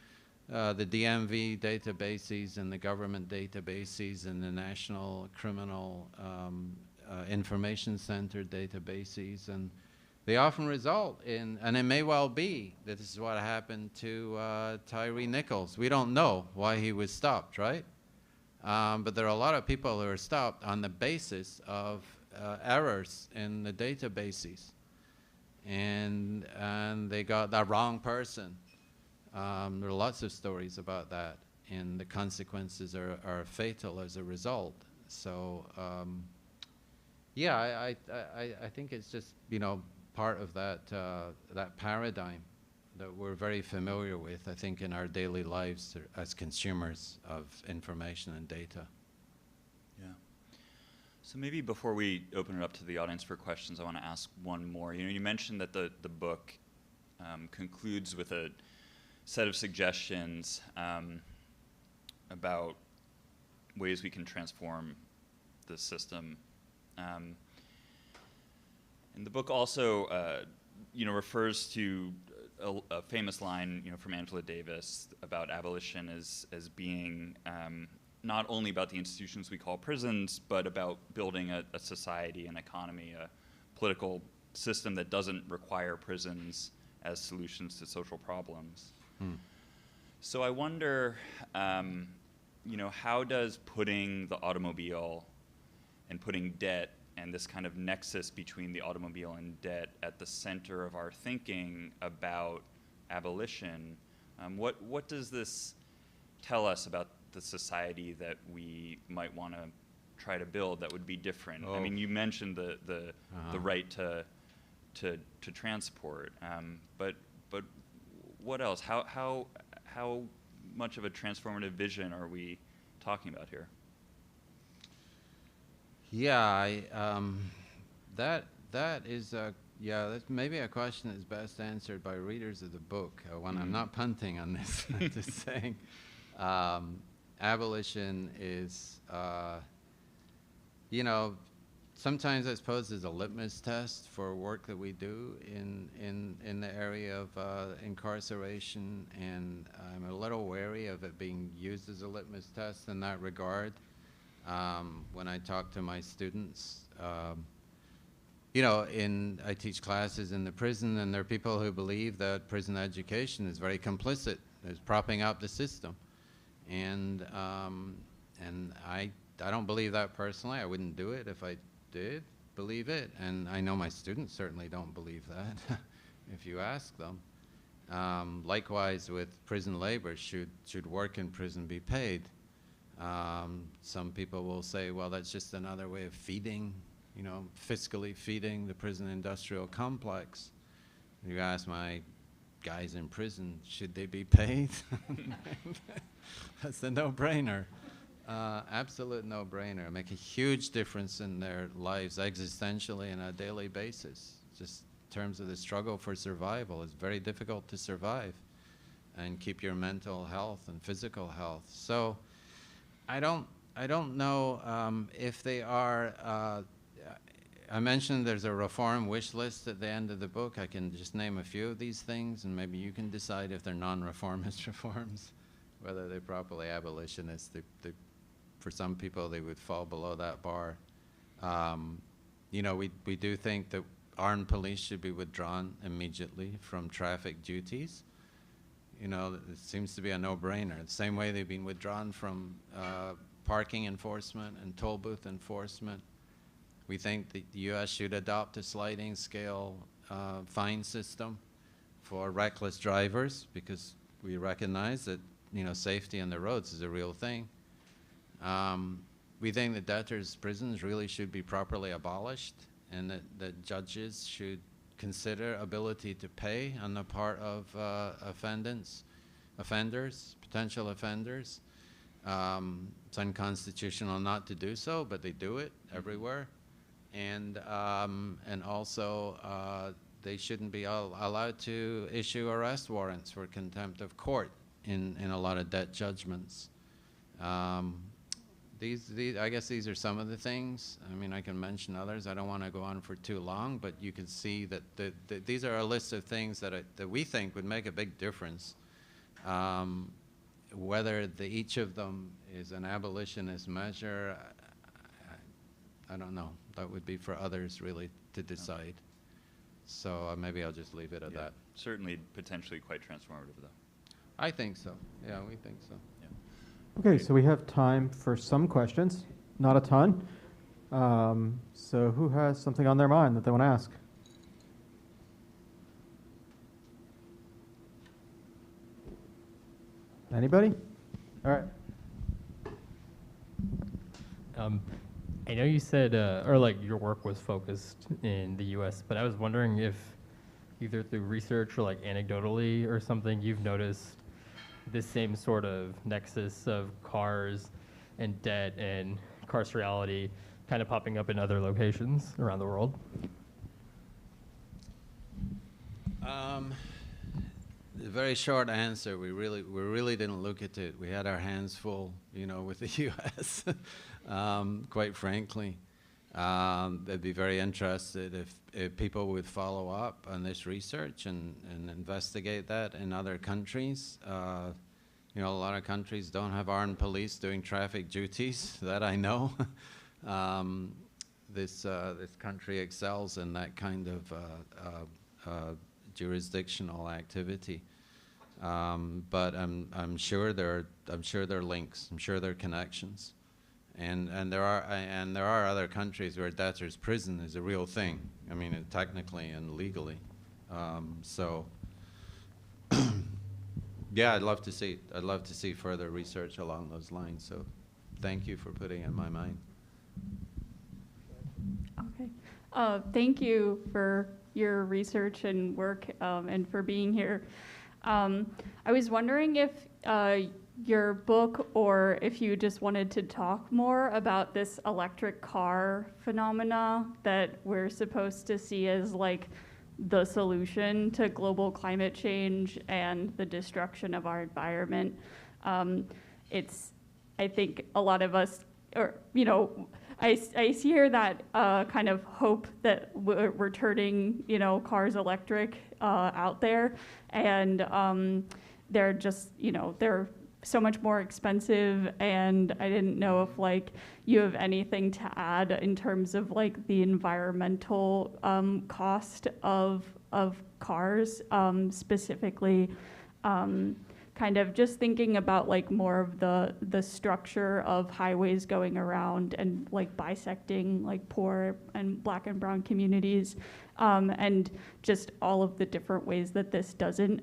the DMV databases and the government databases and the National Criminal Information Center databases, and they often result in, and it may well be that this is what happened to Tyree Nichols. We don't know why he was stopped, right? But there are a lot of people who are stopped on the basis of errors in the databases, and they got the wrong person. There are lots of stories about that, and the consequences are fatal as a result. So, yeah, I think it's just part of that paradigm that we're very familiar with, I think, in our daily lives as consumers of information and data. Yeah. So maybe before we open it up to the audience for questions, I want to ask one more. You mentioned that the book concludes with a set of suggestions about ways we can transform the system. And the book also, refers to a famous line, from Angela Davis about abolition as being not only about the institutions we call prisons, but about building a society, an economy, a political system that doesn't require prisons as solutions to social problems. So I wonder, how does putting the automobile and putting debt and this kind of nexus between the automobile and debt at the center of our thinking about abolition, what does this tell us about the society that we might want to try to build that would be different? I mean, you mentioned the right to transport, but what else? How much of a transformative vision are we talking about here? Yeah, that is that's maybe a question that's best answered by readers of the book. When I'm not punting on this, I'm just saying, abolition is, sometimes I suppose is a litmus test for work that we do in the area of incarceration, and I'm a little wary of it being used as a litmus test in that regard. When I talk to my students, I teach classes in the prison, and there are people who believe that prison education is very complicit, is propping up the system, and I don't believe that personally. I wouldn't do it if I did believe it, and I know my students certainly don't believe that. If you ask them, likewise with prison labor, should work in prison be paid? Some people will say, well, that's just another way of feeding, fiscally feeding the prison industrial complex. You ask my guys in prison, should they be paid? That's a no-brainer. Absolute no-brainer. Make a huge difference in their lives existentially on a daily basis. Just in terms of the struggle for survival, it's very difficult to survive and keep your mental health and physical health. So I don't know if they are. I mentioned there's a reform wish list at the end of the book. I can just name a few of these things, and maybe you can decide if they're non-reformist reforms, whether they're properly abolitionist. For some people, they would fall below that bar. We do think that armed police should be withdrawn immediately from traffic duties. It seems to be a no-brainer. The same way they've been withdrawn from parking enforcement and toll booth enforcement. We think that the U.S. should adopt a sliding scale fine system for reckless drivers, because we recognize that safety on the roads is a real thing. we think that debtors' prisons really should be properly abolished, and that judges should consider ability to pay on the part of offenders, potential offenders. It's unconstitutional not to do so, but they do it everywhere. And also they shouldn't be allowed to issue arrest warrants for contempt of court in a lot of debt judgments. These, I guess these are some of the things. I mean, I can mention others. I don't want to go on for too long, but you can see that these are a list of things that we think would make a big difference. Whether each of them is an abolitionist measure, I don't know. That would be for others really to decide. So maybe I'll just leave it at that. Certainly potentially quite transformative, though. I think so. Yeah, we think so. Okay, so we have time for some questions, not a ton. So who has something on their mind that they want to ask? Anybody? All right. I know you said, or like your work was focused in the U.S., but I was wondering if either through research or like anecdotally or something, you've noticed this same sort of nexus of cars and debt and carcerality kind of popping up in other locations around the world? The very short answer, we really didn't look at it. We had our hands full, with the U.S. Quite frankly. They'd be very interested if people would follow up on this research and investigate that in other countries. A lot of countries don't have armed police doing traffic duties, that I know. This country excels in that kind of jurisdictional activity. But I'm sure there are links. I'm sure there are connections. And there are other countries where debtors' prison is a real thing. I mean, technically and legally. Yeah, I'd love to see further research along those lines. So, thank you for putting it in my mind. Okay. Thank you for your research and work and for being here. I was wondering if your book, or if you just wanted to talk more about this electric car phenomena that we're supposed to see as like the solution to global climate change and the destruction of our environment. I think a lot of us, I hear that kind of hope that we're turning, cars electric out there, and they're just, they're so much more expensive, and I didn't know if like you have anything to add in terms of like the environmental cost of cars, specifically. Kind of just thinking about like more of the structure of highways going around and like bisecting like poor and Black and brown communities, and just all of the different ways that this doesn't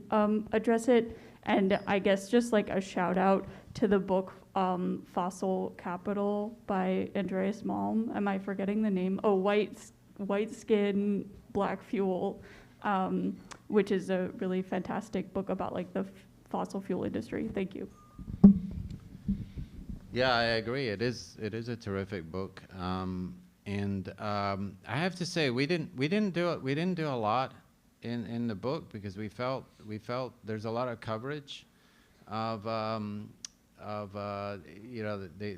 address it. And I guess just like a shout out to the book Fossil Capital by Andreas Malm. Am I forgetting the name? Oh, White Skin, Black Fuel, which is a really fantastic book about like the fossil fuel industry. Thank you. Yeah, I agree. It is a terrific book, and I have to say we didn't do a lot in the book because we felt there's a lot of coverage of the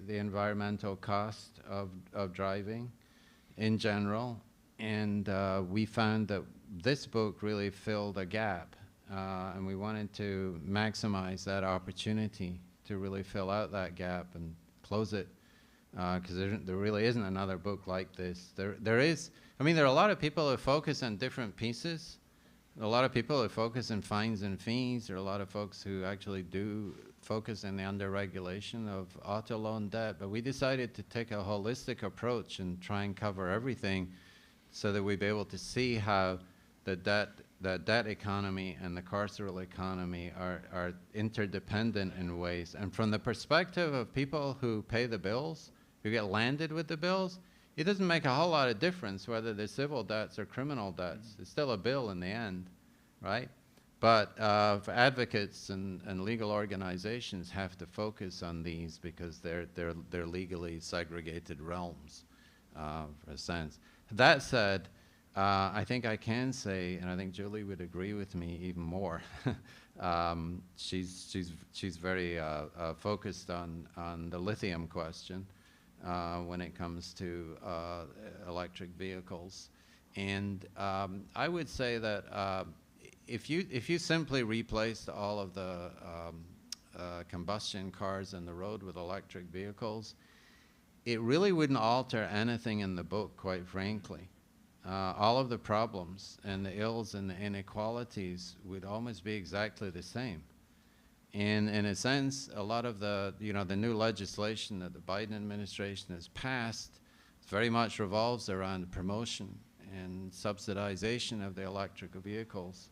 environmental cost of driving in general, and we found that this book really filled a gap. And we wanted to maximize that opportunity to really fill out that gap and close it, because there really isn't another book like this. There is. I mean, there are a lot of people who focus on different pieces. A lot of people who focus on fines and fees. There are a lot of folks who actually do focus on the under-regulation of auto loan debt. But we decided to take a holistic approach and try and cover everything so that we'd be able to see how the debt economy and the carceral economy are interdependent in ways. And from the perspective of people who pay the bills you get landed with the bills, it doesn't make a whole lot of difference whether they're civil debts or criminal debts. It's still a bill in the end, right? But for advocates and legal organizations have to focus on these because they're legally segregated realms, for a sense. That said, I think I can say, and I think Julie would agree with me even more. She's very focused on the lithium question when it comes to electric vehicles, and I would say that if you simply replaced all of the combustion cars on the road with electric vehicles, it really wouldn't alter anything in the book, quite frankly. All of the problems and the ills and the inequalities would almost be exactly the same. And in a sense, a lot of the new legislation that the Biden administration has passed very much revolves around the promotion and subsidization of the electrical vehicles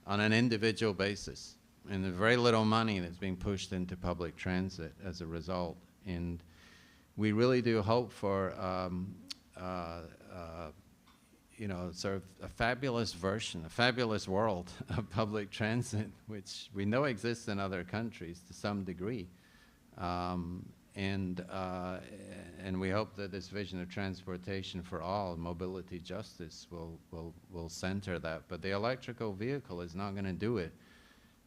on an individual basis. And there's very little money that's being pushed into public transit as a result. And we really do hope for sort of a fabulous version, a fabulous world of public transit, which we know exists in other countries to some degree. And we hope that this vision of transportation for all, mobility justice, will center that. But the electrical vehicle is not going to do it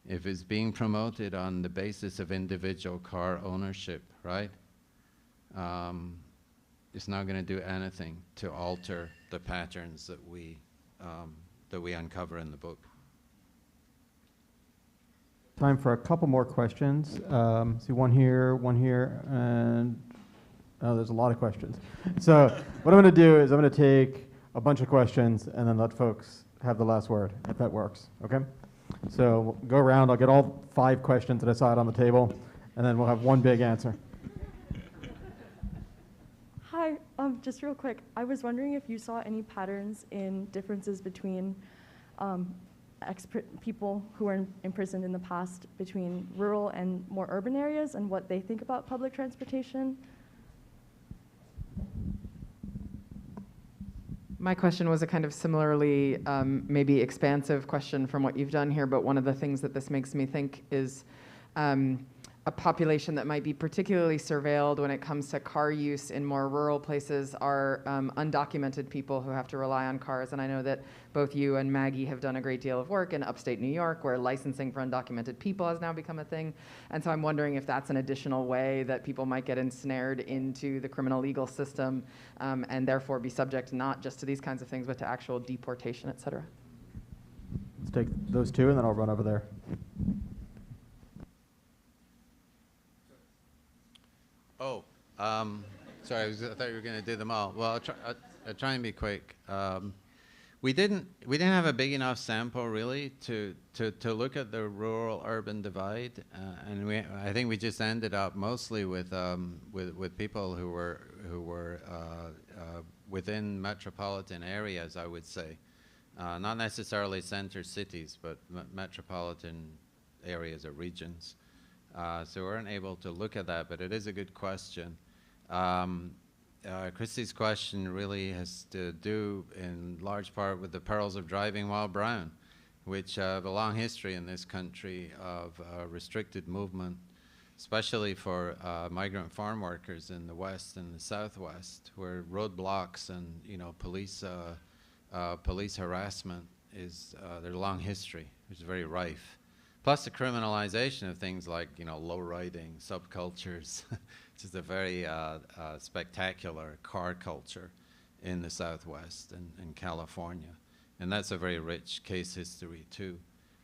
if it's being promoted on the basis of individual car ownership, right? It's not going to do anything to alter the patterns that we uncover in the book. Time for a couple more questions. See one here, and there's a lot of questions. So what I'm going to do is I'm going to take a bunch of questions and then let folks have the last word, if that works. Okay? So we'll go around. I'll get all 5 questions that I saw on the table, and then we'll have one big answer. Hi, just real quick, I was wondering if you saw any patterns in differences between people who were imprisoned in the past between rural and more urban areas and what they think about public transportation. My question was a kind of similarly maybe expansive question from what you've done here, but one of the things that this makes me think is a population that might be particularly surveilled when it comes to car use in more rural places are undocumented people who have to rely on cars. And I know that both you and Maggie have done a great deal of work in upstate New York where licensing for undocumented people has now become a thing. And so I'm wondering if that's an additional way that people might get ensnared into the criminal legal system and therefore be subject not just to these kinds of things, but to actual deportation, et cetera. Let's take those 2, and then I'll run over there. Oh, sorry, I thought you were going to do them all. Well, I'll try and be quick. We didn't have a big enough sample really to look at the rural-urban divide, and I think we just ended up mostly with people who were within metropolitan areas, I would say, not necessarily center cities, but metropolitan areas or regions. So we weren't able to look at that, but it is a good question. Christy's question really has to do in large part with the perils of driving while brown, which have a long history in this country of restricted movement, especially for migrant farm workers in the West and the Southwest, where roadblocks and police harassment is there's a long history, which is very rife. Plus the criminalization of things like, low riding, subcultures, which is a very spectacular car culture in the Southwest and California. And that's a very rich case history too,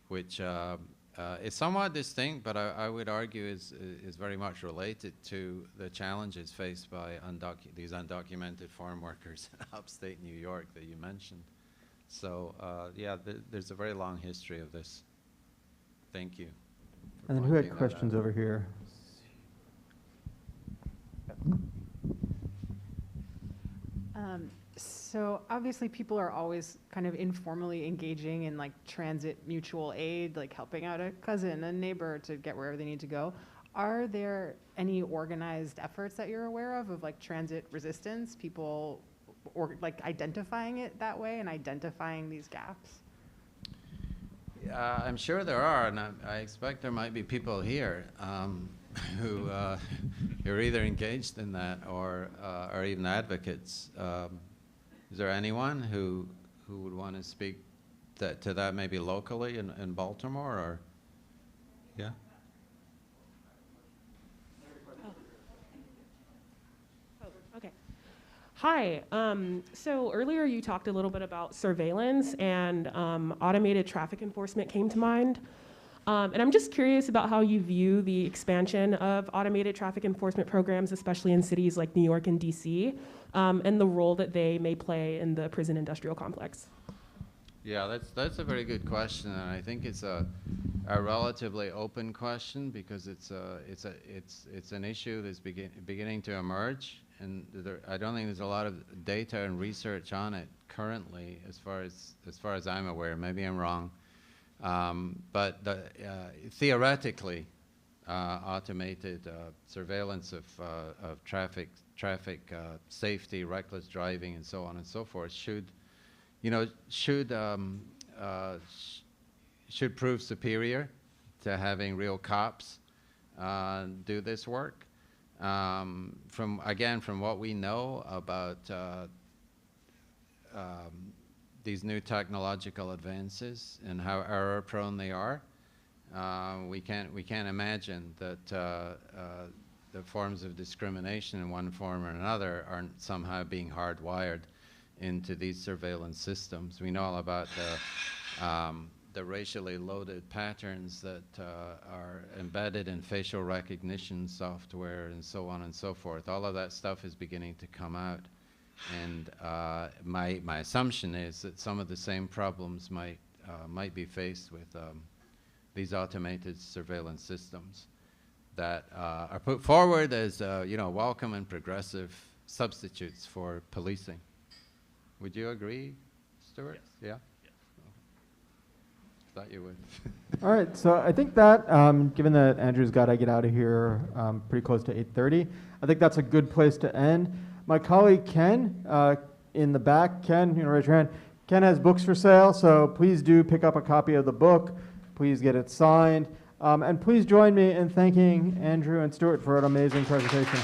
which is somewhat distinct, but I would argue is very much related to the challenges faced by these undocumented farm workers in upstate New York that you mentioned. So yeah, there's a very long history of this. Thank you. And then who had questions over here? So obviously people are always kind of informally engaging in like transit mutual aid, like helping out a cousin, a neighbor to get wherever they need to go. Are there any organized efforts that you're aware of like transit resistance, people or like identifying it that way and identifying these gaps? I'm sure there are, and I expect there might be people here who are either engaged in that or are even advocates. Is there anyone who would want to speak to that maybe locally in Baltimore, or yeah? Okay. Hi. So earlier you talked a little bit about surveillance, and automated traffic enforcement came to mind. And I'm just curious about how you view the expansion of automated traffic enforcement programs, especially in cities like New York and DC, and the role that they may play in the prison industrial complex. Yeah, that's a very good question, and I think it's a relatively open question because it's an issue that's beginning to emerge, and I don't think there's a lot of data and research on it currently, as far as I'm aware. Maybe I'm wrong, but theoretically, automated surveillance of traffic safety, reckless driving, and so on and so forth should prove superior to having real cops do this work. From what we know about these new technological advances and how error-prone they are, we can't imagine that the forms of discrimination in one form or another aren't somehow being hardwired into these surveillance systems. We know all about the racially loaded patterns that are embedded in facial recognition software and so on and so forth. All of that stuff is beginning to come out. And my assumption is that some of the same problems might be faced with these automated surveillance systems that are put forward as welcome and progressive substitutes for policing. Would you agree, Stuart? Yes. Yeah? Thought you would. All right, so I think that, given that Andrew's got to get out of here pretty close to 8:30, I think that's a good place to end. My colleague Ken, in the back, Ken, raise your hand. Ken has books for sale, so please do pick up a copy of the book. Please get it signed. And please join me in thanking Andrew and Stuart for an amazing presentation.